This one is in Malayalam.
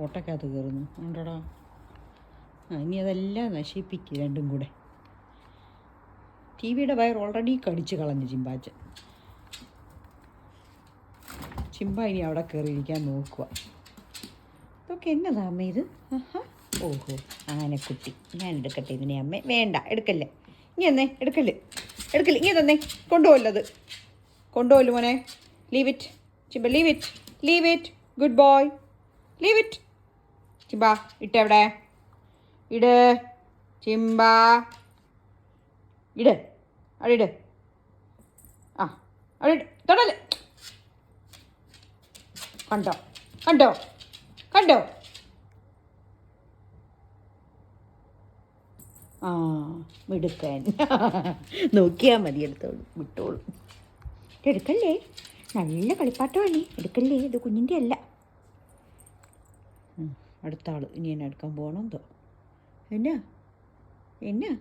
ഓട്ടക്കകത്ത് കയറുന്നു ഉണ്ടോടാ. ഇനി അതെല്ലാം നശിപ്പിക്കുക രണ്ടും കൂടെ. ടി വിയുടെ വയർ ഓൾറെഡി കടിച്ച് കളഞ്ഞു ചിമ്പാച്ചൻ. ചിമ്പ ഇനി അവിടെ കയറിയിരിക്കാൻ നോക്കുക. ഇതൊക്കെ എന്നതാ അമ്മ ഇത്? ഓഹോ, ആനക്കുട്ടി. ഞാൻ എടുക്കട്ടെ ഇതിനെ അമ്മ? വേണ്ട, എടുക്കല്ലേ. ഇനി എന്നേ എടുക്കല്ലേ, എടുക്കല്ലേ. ഇങ്ങനെ തന്നെ കൊണ്ടുപോകല്ലത്, കൊണ്ടുപോകല്ലോ മോനെ. Leave it Chimpa, leave it, leave it. Good boy, leave it. Chimpa ഇട്ടെവിടെ? ഇട് ചിമ്പ, ഇട്, അവിടെ ഇട്. അവിടെ ഇട്, തൊടല്ലേ. കണ്ടോ കണ്ടോ കണ്ടോ? മിടുക്കൻ. നോക്കിയാൽ മതി, എടുത്തോളൂ, വിട്ടോളൂ. എടുക്കല്ലേ, നല്ല കളിപ്പാട്ടമാണ്. എടുക്കല്ലേ, ഇത് കുഞ്ഞിൻ്റെ അല്ല. അടുത്ത ആൾ ഇനി എന്നെ എടുക്കാൻ പോകണമെന്തോ. എന്നാ എന്നാ